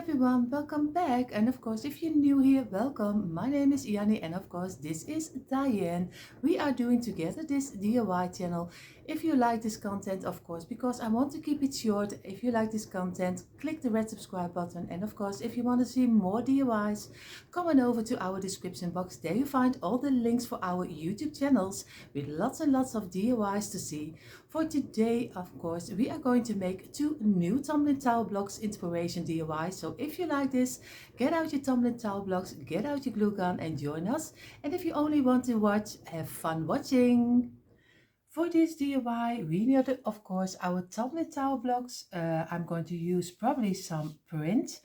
everyone, welcome back. And of course, if you're new here, welcome. My name is Yanni, and of course, this is Diane. We are doing together this DIY channel. If you like this content, of course, because I want to keep it short, if you like this content, click the red subscribe button. And of course, if you want to see more DIYs, come on over to our description box. There you find all the links for our YouTube channels with lots and lots of DIYs to see. For today, of course, we are going to make 2 new tumbling towel blocks inspiration DIY. So if you like this, get out your tumbling towel blocks, get out your glue gun and join us. And if you only want to watch, have fun watching. For this DIY, we need, of course, our tumbling towel blocks. I'm going to use probably some print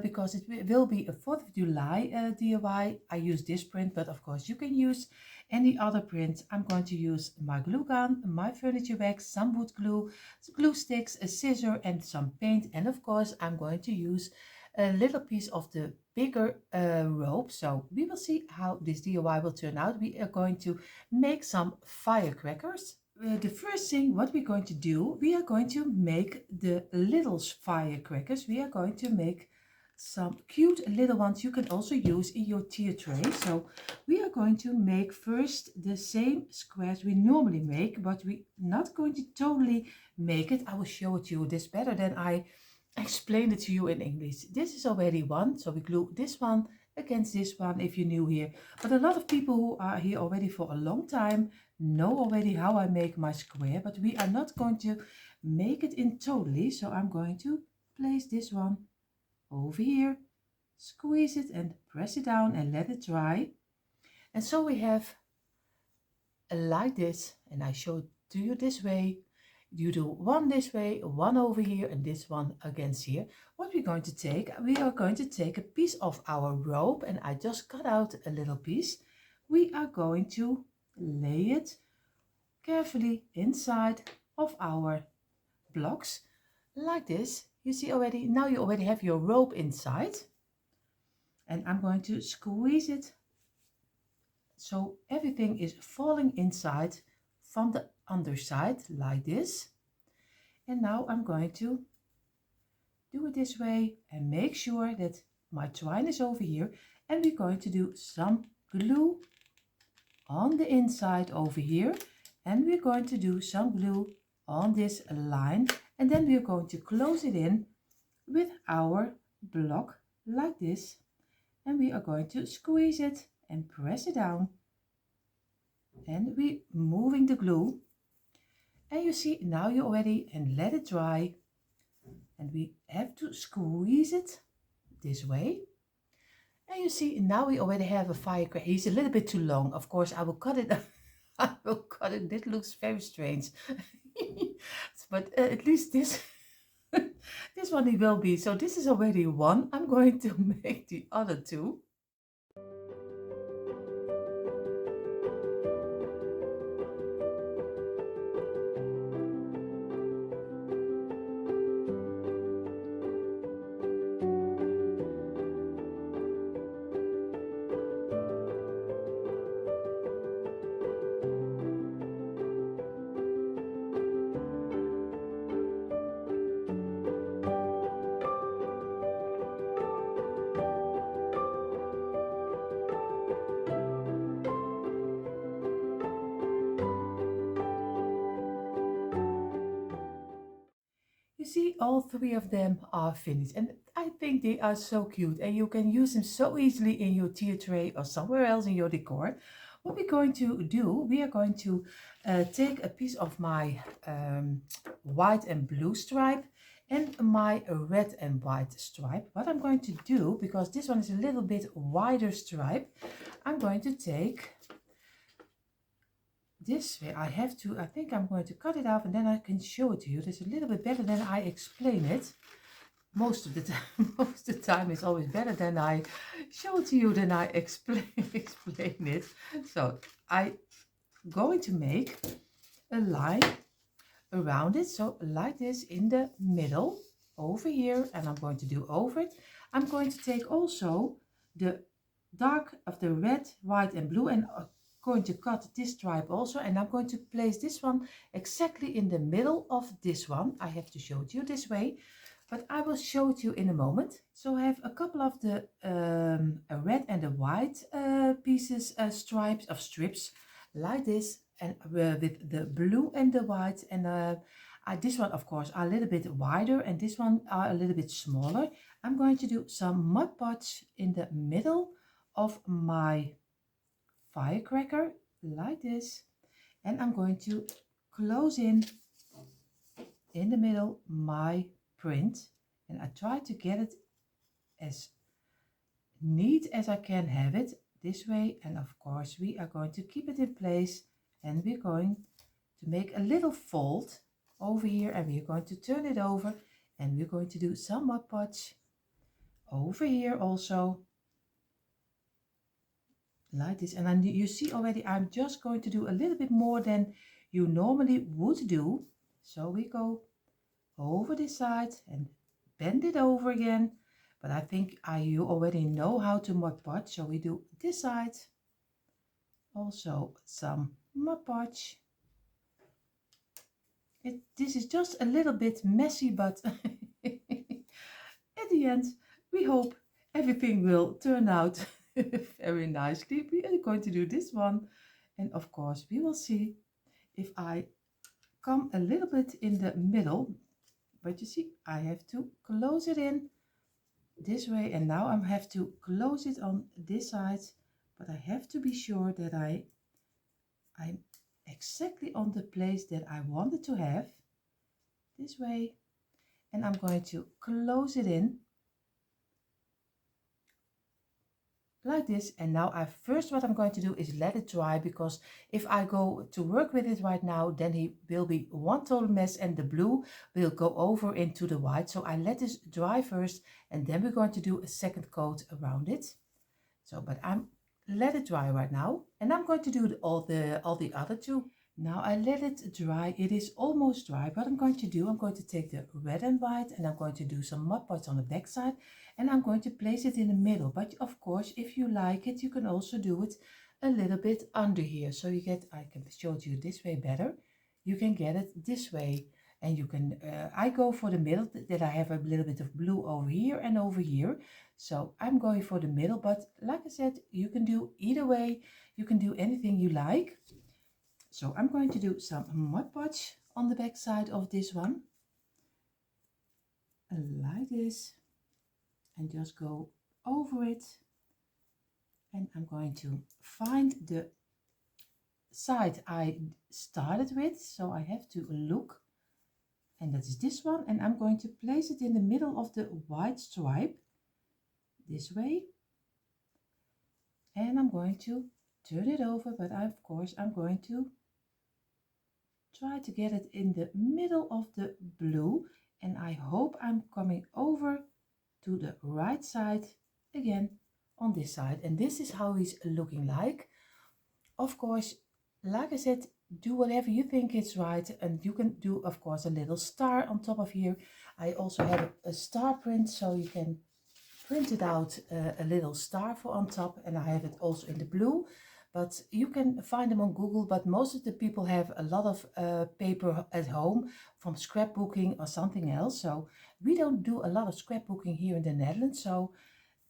because it will be a 4th of July DIY. I use this print, but of course you can use any other print. I'm going to use my glue gun, my furniture wax, some wood glue, glue sticks, a scissor and some paint. And of course I'm going to use a little piece of the bigger rope. So we will see how this DIY will turn out. We are going to make some firecrackers. The first thing what we're going to do, we are going to make the little firecrackers. We are going to make some cute little ones you can also use in your tier tray. So we are going to make first the same squares we normally make, but we're not going to totally make it. I will show it to you this better than I explained it to you in English. This is already one, so we glue this one against this one if you're new here. But a lot of people who are here already for a long time know already how I make my square, but we are not going to make it in totally. So I'm going to place this one over here, squeeze it and press it down and let it dry. And so we have like this, and I show it to you this way. You do one this way, one over here, and this one against here. What we're going to take, we are going to take a piece of our rope, and I just cut out a little piece. We are going to lay it carefully inside of our blocks like this. You see already, now you already have your rope inside, and I'm going to squeeze it so everything is falling inside from the underside like this. And now I'm going to do it this way and make sure that my twine is over here, and we're going to do some glue on the inside over here, and we're going to do some glue on this line, and then we're going to close it in with our block like this, and we are going to squeeze it and press it down, and we're moving the glue, and you see now you already, and let it dry, and we have to squeeze it this way. And you see now we already have a firecracker. He's a little bit too long, of course. I will cut it. I will cut it. This looks very strange. But at least this this one it will be. So this is already one. I'm going to make the other two. You see, all 3 of them are finished, and I think they are so cute, and you can use them so easily in your tier tray or somewhere else in your decor. What we're going to do, we are going to take a piece of my white and blue stripe and my red and white stripe. What I'm going to do, because this one is a little bit wider stripe, I'm going to take this way. I think I'm going to cut it off, and then I can show it to you. It's a little bit better than I explain it. Most of the time, most of the time it's always better than I show it to you than I explain it. So I'm going to make a line around it, so like this in the middle over here, and I'm going to do over it. I'm going to take also the dark of the red, white and blue, and going to cut this stripe also, and I'm going to place this one exactly in the middle of this one. I have to show it you this way, but I will show it you in a moment. So I have a couple of the red and the white pieces, stripes of strips like this, and with the blue and the white, and this one of course are a little bit wider and this one are a little bit smaller. I'm going to do some Mod Podge in the middle of my firecracker like this, and I'm going to close in the middle my print, and I try to get it as neat as I can have it this way. And of course we are going to keep it in place, and we're going to make a little fold over here, and we're going to turn it over, and we're going to do some Mod Podge over here also like this. And then you see already I'm just going to do a little bit more than you normally would do. So we go over this side and bend it over again, but I think you already know how to Mod Podge. So we do this side also some Mod Podge. This is just a little bit messy, but at the end we hope everything will turn out very nicely. We are going to do this one, and of course we will see if I come a little bit in the middle, but you see I have to close it in this way, and now I have to close it on this side, but I have to be sure that I'm exactly on the place that I wanted to have this way, and I'm going to close it in like this. And now what I'm going to do is let it dry, because if I go to work with it right now, then it will be one total mess and the blue will go over into the white. So I let this dry first, and then we're going to do a second coat around it. So, but I'm let it dry right now, and I'm going to do all the other two. Now I let it dry. It is almost dry. What I'm going to do, I'm going to take the red and white, and I'm going to do some Mod Podge on the back side, and I'm going to place it in the middle. But of course, if you like it, you can also do it a little bit under here. So you get, I can show it you this way better. You can get it this way, and you can, I go for the middle, that I have a little bit of blue over here and over here. So I'm going for the middle, but like I said, you can do either way. You can do anything you like. So I'm going to do some Mod Podge on the back side of this one, like this, and just go over it. And I'm going to find the side I started with, so I have to look, and that is this one, and I'm going to place it in the middle of the white stripe this way, and I'm going to turn it over, but of course I'm going to try to get it in the middle of the blue, and I hope I'm coming over to the right side again on this side, and this is how he's looking like. Of course, like I said, do whatever you think is right, and you can do of course a little star on top of here. I also have a star print, so you can print it out, a little star for on top, and I have it also in the blue. But you can find them on Google, but most of the people have a lot of paper at home from scrapbooking or something else. So we don't do a lot of scrapbooking here in the Netherlands, so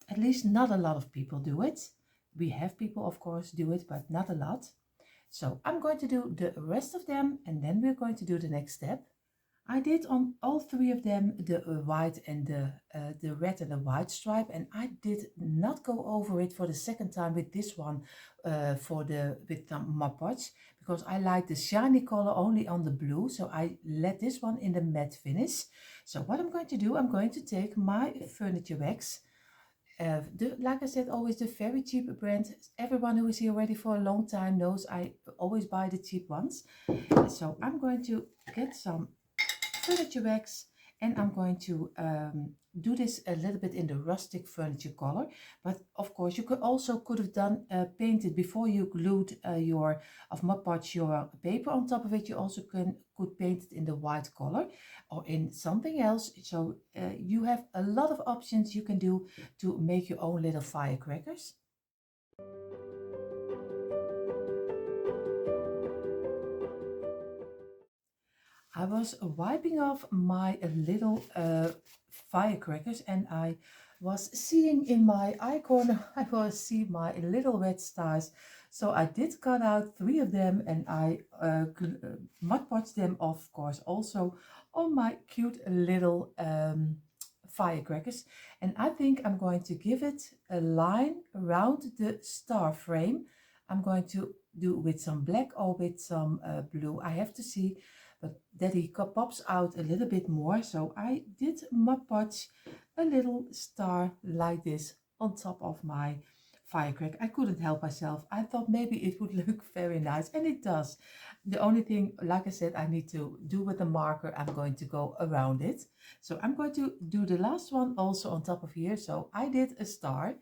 at least not a lot of people do it. We have people of course do it, but not a lot. So I'm going to do the rest of them, and then we're going to do the next step. I did on all three of them the white and the red and the white stripe, and I did not go over it for the second time with this one with the Mod Podge, because I like the shiny color only on the blue, so I let this one in the matte finish. So what I'm going to do, I'm going to take my furniture wax, like I said, always the very cheap brand. Everyone who is here already for a long time knows I always buy the cheap ones. So I'm going to get some furniture wax, and I'm going to do this a little bit in the rustic furniture color. But of course you could have done painted before you glued your Mod Podge your paper on top of it. You also could paint it in the white color or in something else. So you have a lot of options you can do to make your own little firecrackers. I was wiping off my little firecrackers, and I was seeing in my eye corner, I was see my little red stars. So I did cut out three of them, and I mud podged them, of course, also on my cute little firecrackers. And I think I'm going to give it a line around the star frame. I'm going to do with some black or with some blue. I have to see, but that he pops out a little bit more. So I did mud podge a little star like this on top of my firecracker. I couldn't help myself. I thought maybe it would look very nice, and it does. The only thing, like I said, I need to do with the marker, I'm going to go around it. So I'm going to do the last one also on top of here. So I did a star.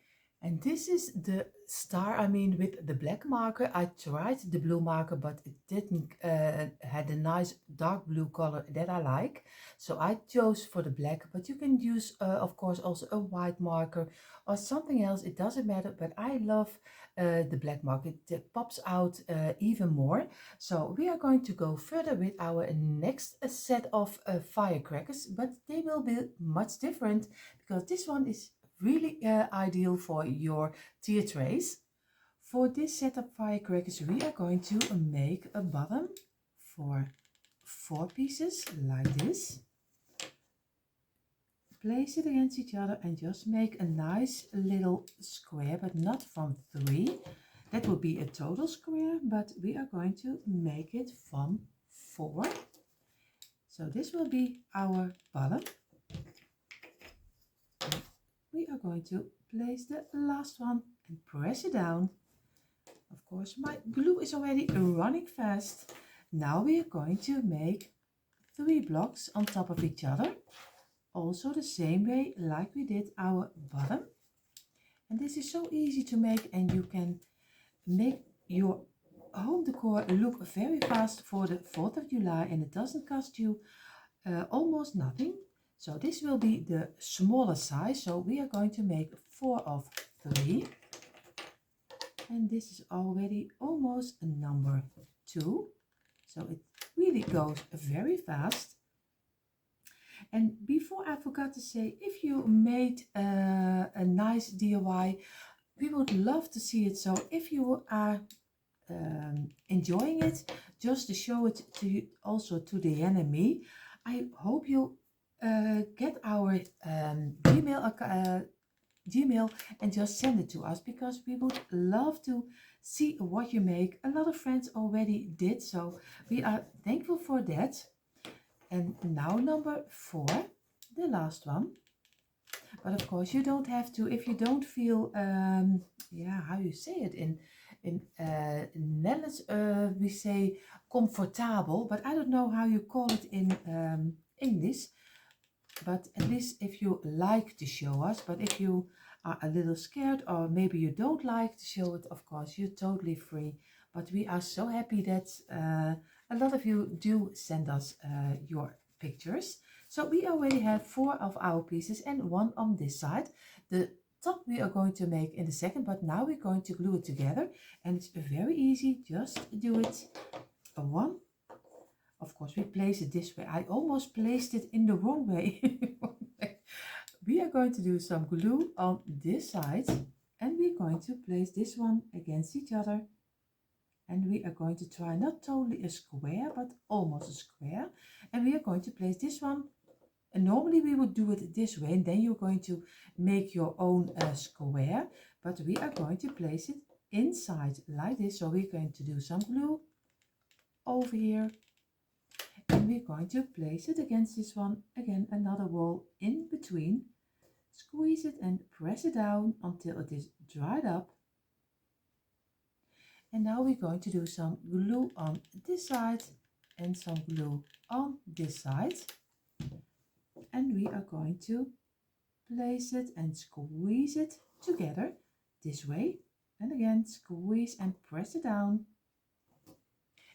And this is the star, I mean, with the black marker. I tried the blue marker, but it didn't had a nice dark blue color that I like. So I chose for the black, but you can use, of course, also a white marker or something else. It doesn't matter, but I love the black marker. It pops out even more. So we are going to go further with our next set of firecrackers, but they will be much different because this one is really ideal for your tier trays. For this set of firecrackers, we are going to make a bottom for 4 pieces like this. Place it against each other and just make a nice little square, but not from 3. That would be a total square, but we are going to make it from 4. So this will be our bottom. We are going to place the last one and press it down. Of course, my glue is already running fast. Now we are going to make 3 blocks on top of each other. Also the same way like we did our bottom. And this is so easy to make, and you can make your home decor look very fast for the 4th of July, and it doesn't cost you almost nothing. So this will be the smaller size. So we are going to make 4 of 3. And this is already almost a number 2. So it really goes very fast. And before I forgot to say, if you made a nice DIY, we would love to see it. So if you are enjoying it, just to show it to you, also to Diane and me, I hope you get our Gmail and just send it to us, because we would love to see what you make. A lot of friends already did, so we are thankful for that. And now number 4, the last one. But of course you don't have to, if you don't feel, how you say it in Netherlands, we say comfortable, but I don't know how you call it in English. But at least if you like to show us, but if you are a little scared or maybe you don't like to show it, of course, you're totally free. But we are so happy that a lot of you do send us your pictures. So we already have 4 of our pieces and 1 on this side. The top we are going to make in a second, but now we're going to glue it together, and it's very easy. Just do it. A 1. Of course, we place it this way. I almost placed it in the wrong way. We are going to do some glue on this side, and we're going to place this one against each other. And we are going to try not totally a square, but almost a square. And we are going to place this one. And normally we would do it this way, and then you're going to make your own square. But we are going to place it inside like this. So we're going to do some glue over here. And we're going to place it against this one. Again, another wall in between. Squeeze it and press it down until it is dried up. And now we're going to do some glue on this side and some glue on this side. And we are going to place it and squeeze it together this way. And again, squeeze and press it down.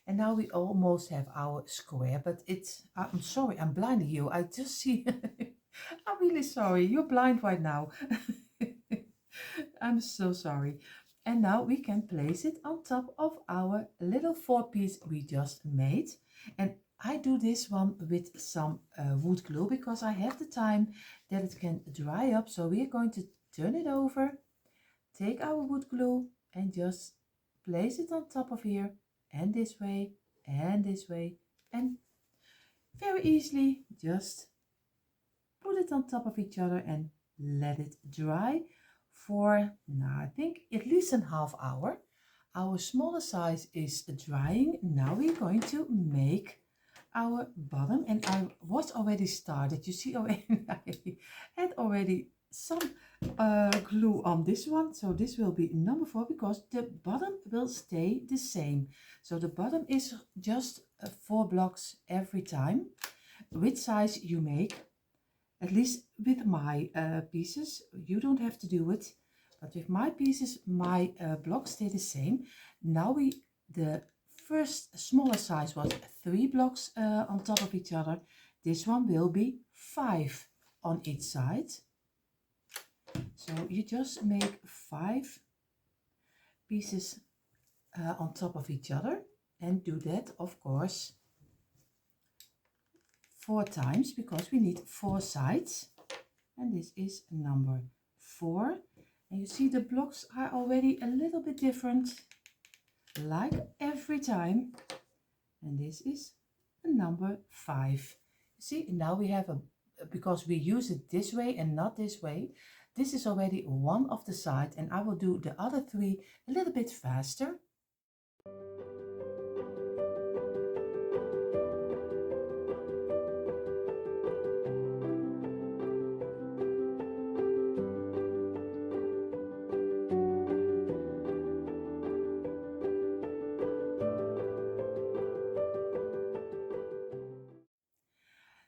And now we almost have our square, but I'm sorry, I'm blinding you. I just see, I'm really sorry. You're blind right now. I'm so sorry. And now we can place it on top of our little 4-piece we just made. And I do this one with some wood glue because I have the time that it can dry up. So we are going to turn it over, take our wood glue and just place it on top of here, and this way and this way, and very easily just put it on top of each other and let it dry for now, I think at least a half hour. Our smaller size is drying. Now we're going to make our bottom, and I was already started. You see already I had already some glue on this one, so this will be number 4 because the bottom will stay the same. So the bottom is just 4 blocks every time. Which size you make, at least with my pieces, you don't have to do it, but with my pieces my blocks stay the same. Now the first smaller size was 3 blocks on top of each other. This one will be 5 on each side. So you just make 5 pieces on top of each other, and do that of course 4 times because we need 4 sides, and this is number 4. And you see the blocks are already a little bit different like every time, and this is number 5. You see, now we have because we use it this way and not this way, this is already one of the sides, and I will do the other 3 a little bit faster.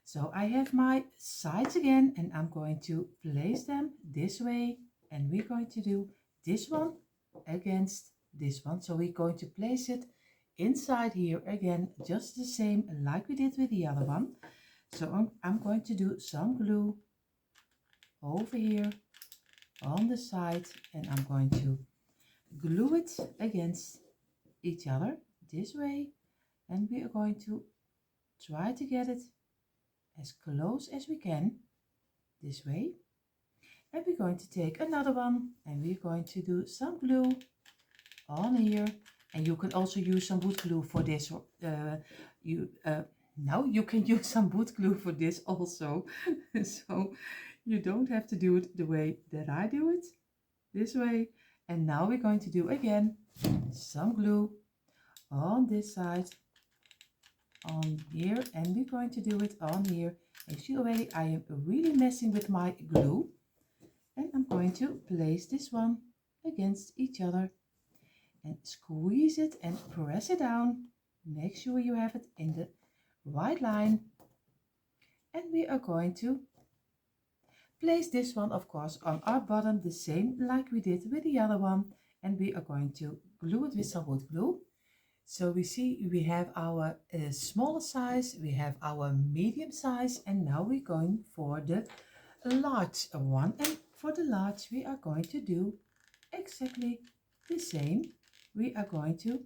So I have my sides again, and I'm going to place them this way, and we're going to do this one against this one. So we're going to place it inside here again, just the same like we did with the other one. So I'm going to do some glue over here on the side, and I'm going to glue it against each other this way, and we are going to try to get it as close as we can this way. And we're going to take another one, and we're going to do some glue on here, and you can also use some wood glue for this. Now you can use some wood glue for this also. So you don't have to do it the way that I do it, this way. And now we're going to do again some glue on this side, on here, and we're going to do it on here. And you see already I am really messing with my glue, and I'm going to place this one against each other and squeeze it and press it down. Make sure you have it in the right line, and we are going to place this one of course on our bottom the same like we did with the other one, and we are going to glue it with some wood glue. So we see we have our smaller size, we have our medium size, and now we're going for the large one. And for the large we are going to do exactly the same. We are going to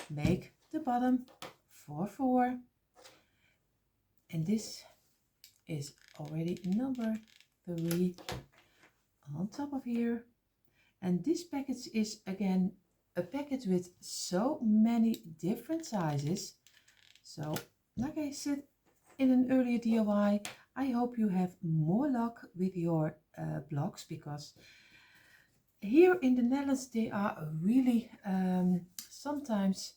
make the bottom 4 4, and this is already number 3 on top of here. And this package is again a package with so many different sizes. So like I said in an earlier DIY, I hope you have more luck with your blocks, because here in the Netherlands they are really sometimes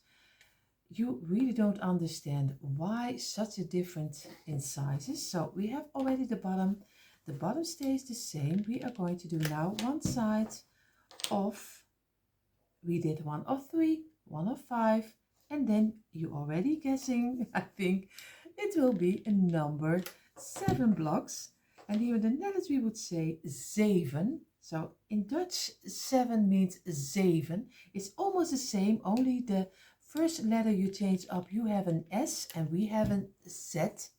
you really don't understand why such a difference in sizes. So we have already the bottom stays the same. We are going to do now one side of, we did 1 of 3, 1 of 5, and then you already guessing, I think it will be a number 7 blocks. And here in the Netherlands we would say 7. So in Dutch 7 means 7. It's almost the same, only the first letter you change up. You have an S and we have a Z.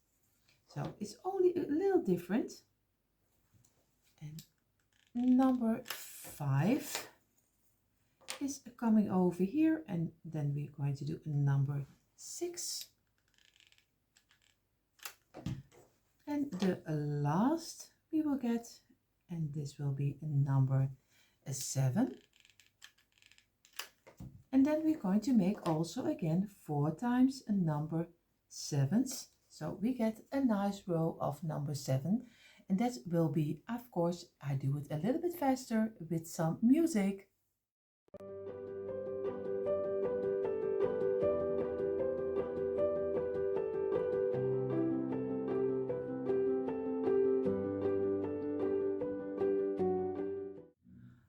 So it's only a little different. And number 5 is coming over here, and then we're going to do number 6. And the last we will get, and this will be number 7. And then we're going to make also again 4 times a number 7s. So we get a nice row of number 7. And that will be, of course, I do it a little bit faster with some music.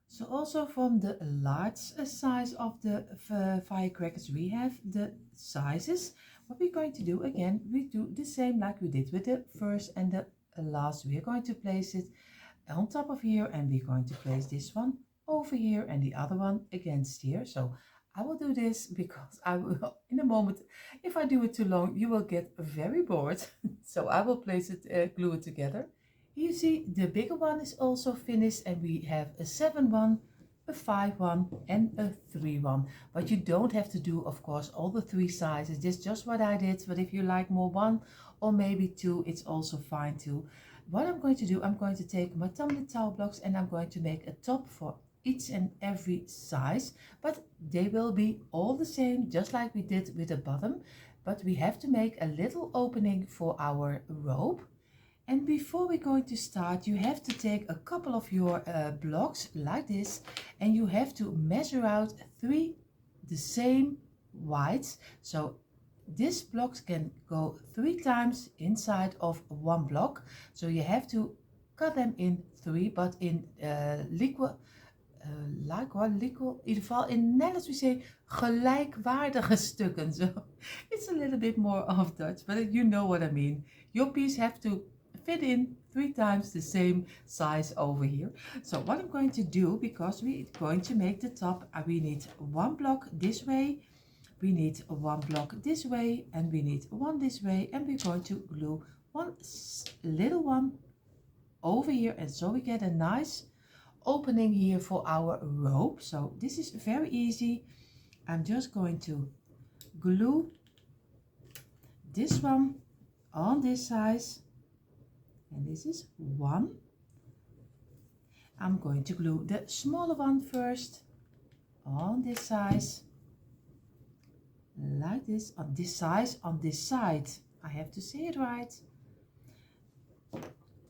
So also from the large size of the firecrackers, we have the sizes. What we're going to do again, we do the same like we did with the first and the last. We are going to place it on top of here, and we're going to place this one over here and the other one against here. So I will do this because I will, in a moment, if I do it too long, you will get very bored. So I will place it, glue it together. You see the bigger one is also finished, and we have a 7 one, a 5 one and a 3 one. But you don't have to do, of course, all the 3 sizes. This is just what I did. But if you like more 1 or maybe 2, it's also fine too. What I'm going to do, I'm going to take my tumbling towel blocks and I'm going to make a top for each and every size. But they will be all the same, just like we did with the bottom. But we have to make a little opening for our rope. And before we're going to start, you have to take a couple of your blocks like this, and you have to measure out 3 the same widths. So this blocks can go 3 times inside of 1 block. So you have to cut them in 3, but in in ieder geval in Nederlands we say gelijkwaardige stukken. So it's a little bit more of Dutch, but you know what I mean. Your piece have to fit in 3 times the same size over here. So what I'm going to do, because we're going to make the top, we need 1 block this way, we need 1 block this way, and we need 1 this way, and we're going to glue 1 little one over here, and so we get a nice opening here for our rope. So this is very easy. I'm just going to glue this one on this size, and this is 1. I'm going to glue the smaller one first on this size, like this, on this size, on this side. I have to say it right.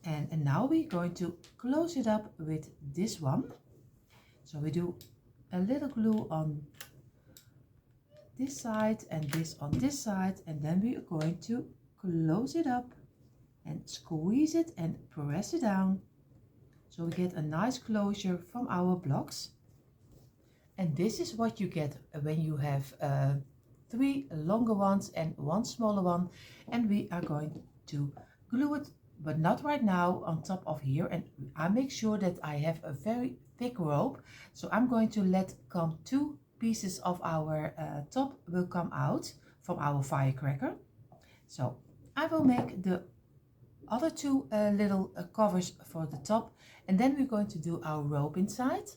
And now we're going to close it up with this one. So we do a little glue on this side and this on this side, and then we are going to close it up and squeeze it and press it down, so we get a nice closure from our blocks. And this is what you get when you have 3 longer ones and 1 smaller one. And we are going to glue it, but not right now, on top of here. And I make sure that I have a very thick rope, so I'm going to let come 2 pieces of our top will come out from our firecracker. So I will make the other 2 little covers for the top, and then we're going to do our rope inside.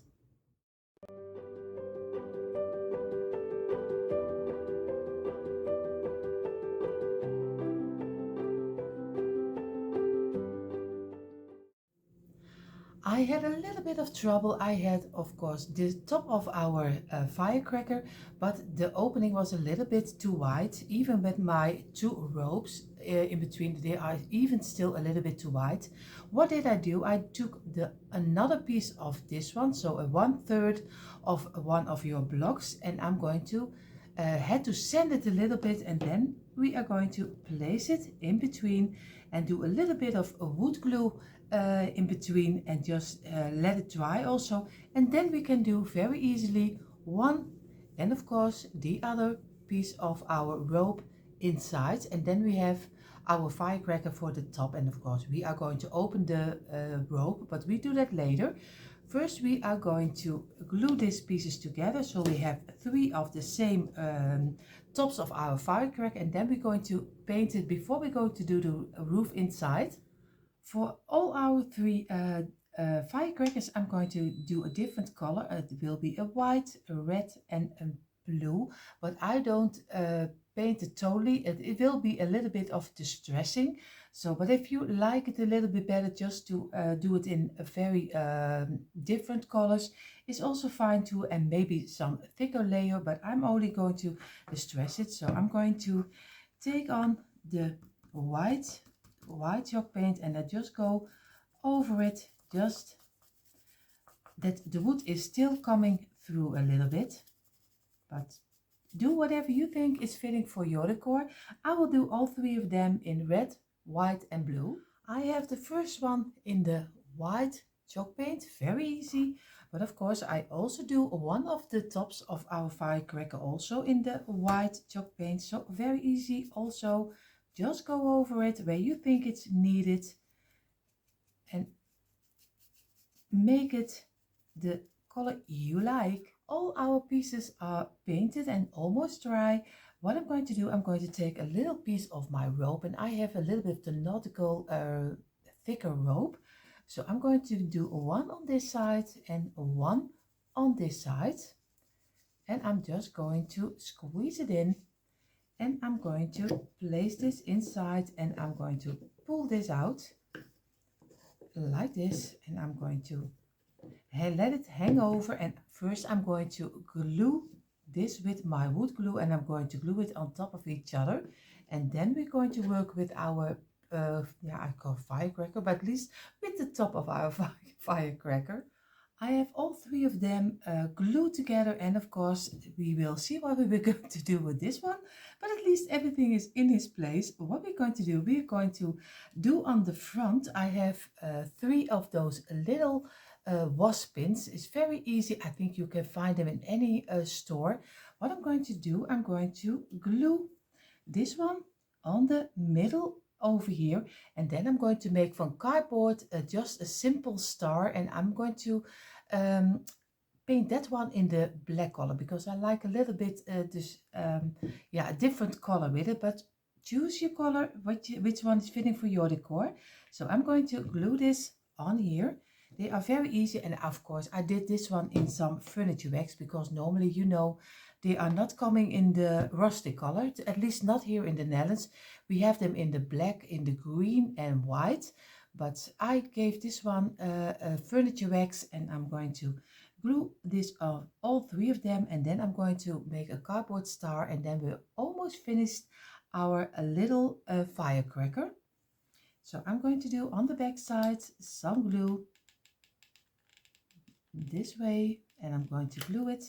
I had a little bit of trouble. I had, of course, the top of our firecracker, but the opening was a little bit too wide. Even with my 2 ropes in between, they are even still a little bit too wide. What did I do? I took another piece of this one, so a 1/3 of one of your blocks, and I'm going to had to sand it a little bit, and then we are going to place it in between and do a little bit of wood glue in between, and just let it dry also, and then we can do very easily one and of course the other piece of our rope inside, and then we have our firecracker for the top. And of course we are going to open the rope, but we do that later. First we are going to glue these pieces together, so we have 3 of the same tops of our firecracker, and then we're going to paint it before we go to do the roof inside. For all our 3 firecrackers, I'm going to do a different color. It will be a white, a red and a blue, but I don't paint it totally. It will be a little bit of distressing. So, but if you like it a little bit better, just to do it in a very different colors, it's also fine too, and maybe some thicker layer, but I'm only going to distress it. So I'm going to take on the white chalk paint, and I just go over it, just that the wood is still coming through a little bit, but do whatever you think is fitting for your decor. I will do all three of them in red, white and blue. I have the first one in the white chalk paint, very easy. But of course I also do one of the tops of our firecracker also in the white chalk paint. So very easy also. Just go over it where you think it's needed and make it the color you like. All our pieces are painted and almost dry. What I'm going to do, I'm going to take a little piece of my rope, and I have a little bit of the nautical thicker rope. So I'm going to do one on this side and one on this side. And I'm just going to squeeze it in, and I'm going to place this inside, and I'm going to pull this out like this, and I'm going to let it hang over. And first I'm going to glue this with my wood glue, and I'm going to glue it on top of each other, and then we're going to work with our I call firecracker, but at least with the top of our firecracker. I have all three of them glued together, and of course we will see what we're going to do with this one, but at least everything is in its place. What we're going to do, we're going to do on the front, I have three of those little wasp pins. It's very easy. I think you can find them in any store. What I'm going to do, I'm going to glue this one on the middle over here, and then I'm going to make from cardboard just a simple star, and I'm going to paint that one in the black color because I like a little bit a different color with it. But choose your color, which one is fitting for your decor. So I'm going to glue this on here. They are very easy, and of course I did this one in some furniture wax because normally, you know, they are not coming in the rustic color, at least not here in the Netherlands. We have them in the black, in the green and white, but I gave this one a furniture wax, and I'm going to glue this on all three of them, and then I'm going to make a cardboard star, and then we're almost finished our little firecracker. So I'm going to do on the back side some glue this way, and I'm going to glue it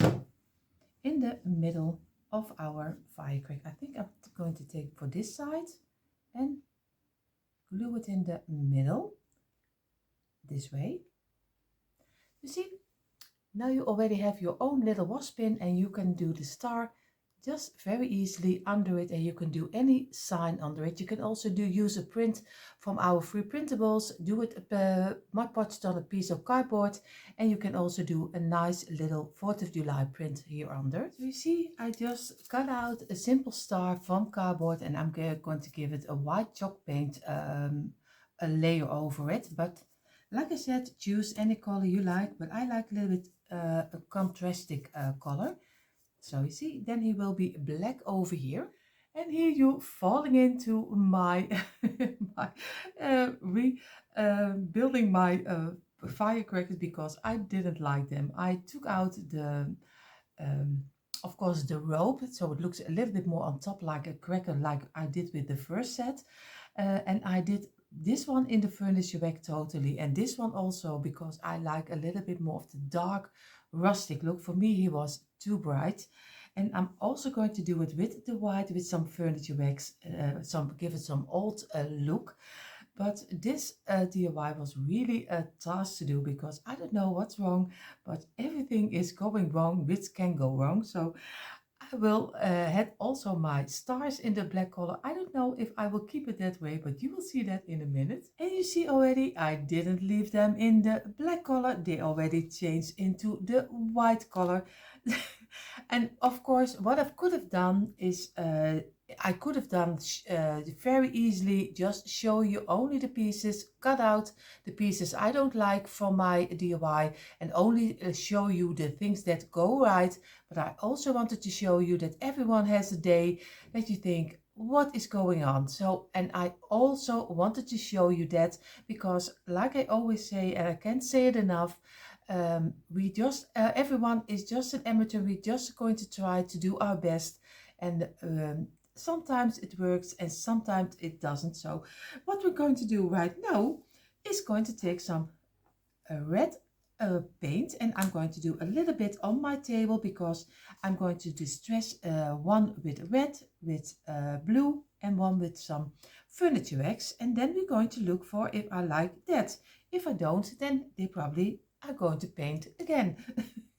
in the middle of our firecracker. I think I'm going to take for this side and glue it in the middle this way. You see, now you already have your own little wasp pin, and you can do the star just very easily under it, and you can do any sign under it. You can also use a print from our free printables, do it Mod Podged on a piece of cardboard, and you can also do a nice little 4th of July print here under. So you see, I just cut out a simple star from cardboard, and I'm going to give it a white chalk paint a layer over it. But like I said, choose any color you like, but I like a little bit a contrastic color. So you see, then he will be black over here. And here you falling into my, building my firecrackers because I didn't like them. I took out the, of course, the rope, so it looks a little bit more on top like a cracker, like I did with the first set. And I did this one in the furniture wax totally, and this one also because I like a little bit more of the dark rustic look. For me, he was too bright. And I'm also going to do it with the white, with some furniture wax, give it some old look. But this DIY was really a task to do because I don't know what's wrong, but everything is going wrong, which can go wrong. So I will have also my stars in the black color. I don't know if I will keep it that way, but you will see that in a minute. And you see already, I didn't leave them in the black color. They already changed into the white color. And of course, what I could have done is I could have done very easily just show you only the pieces, cut out the pieces I don't like from my DIY, and only show you the things that go right. But I also wanted to show you that everyone has a day that you think, what is going on? So, and I also wanted to show you that because, like I always say, and I can't say it enough, we just, everyone is just an amateur. We're just going to try to do our best. And sometimes it works and sometimes it doesn't. So what we're going to do right now is going to take some red paint, and I'm going to do a little bit on my table because I'm going to distress one with red, with blue, and one with some furniture wax, and then we're going to look for if I like that. If I don't, then they probably are going to paint again.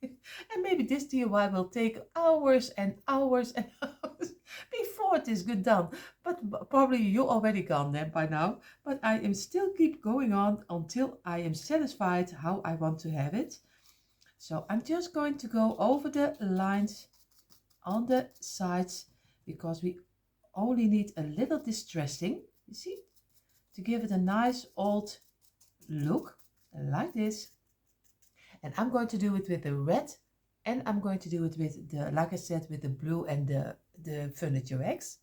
And maybe this DIY will take hours and hours and hours before it is good done. But probably you're already gone there by now. But I am still keep going on until I am satisfied how I want to have it. So I'm just going to go over the lines on the sides because we only need a little distressing, you see, to give it a nice old look like this. And I'm going to do it with the red, and I'm going to do it with the, like I said, with the blue and the furniture wax.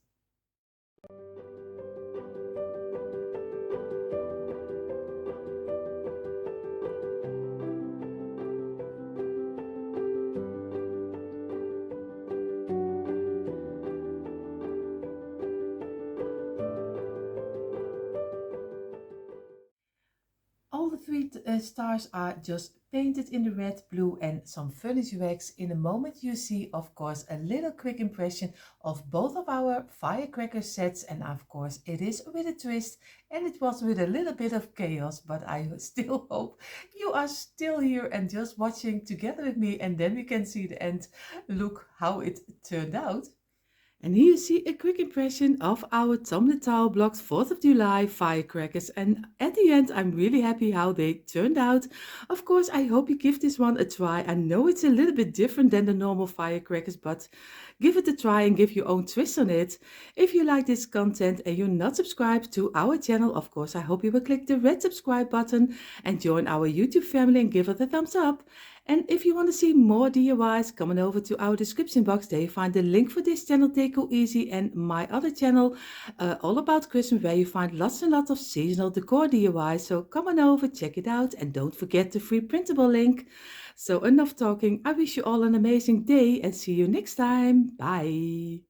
All the three stars are just painted in the red, blue, and some furniture wax. In a moment you see, of course, a little quick impression of both of our firecracker sets, and of course it is with a twist, and it was with a little bit of chaos, but I still hope you are still here and just watching together with me, and then we can see the end look how it turned out. And here you see a quick impression of our tumbler tile blocks 4th of July firecrackers. And at the end, I'm really happy how they turned out. Of course, I hope you give this one a try. I know it's a little bit different than the normal firecrackers, but give it a try and give your own twist on it. If you like this content and you're not subscribed to our channel, of course, I hope you will click the red subscribe button and join our YouTube family and give it a thumbs up. And if you want to see more DIYs, come on over to our description box. There you find the link for this channel, decoeasy, and my other channel, all about Christmas, where you find lots and lots of seasonal decor DIYs. So come on over, check it out, and don't forget the free printable link. So enough talking. I wish you all an amazing day and see you next time. Bye.